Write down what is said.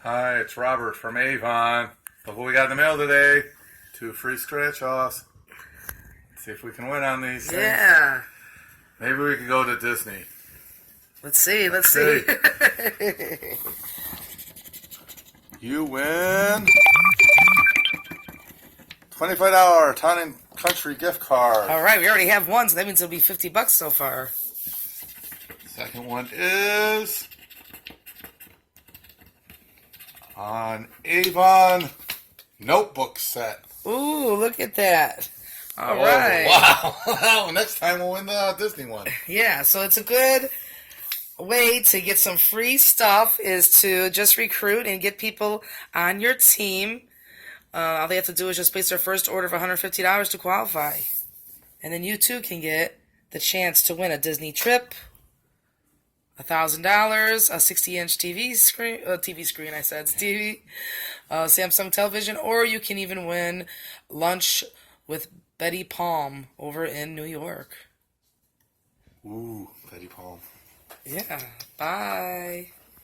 Hi, it's Robert from Avon. Look what we got in the mail today. 2 free scratch-offs. Let's see if we can win on these things. Yeah. Maybe we could go to Disney. Let's see. You win $25 Town and Country gift card. All right, we already have one, so that means it'll be $50 so far. Second one is an Avon notebook set. Ooh, look at that. All Oh, right. Wow. Next time we'll win the Disney one. Yeah, so it's a good way to get some free stuff is to just recruit and get people on your team. All they have to do is just place their first order of $150 to qualify. And then you too can get the chance to win a Disney trip, $1,000, a 60-inch TV screen, Samsung television, or you can even win lunch with Betty Palm over in New York. Ooh, Betty Palm. Yeah, bye.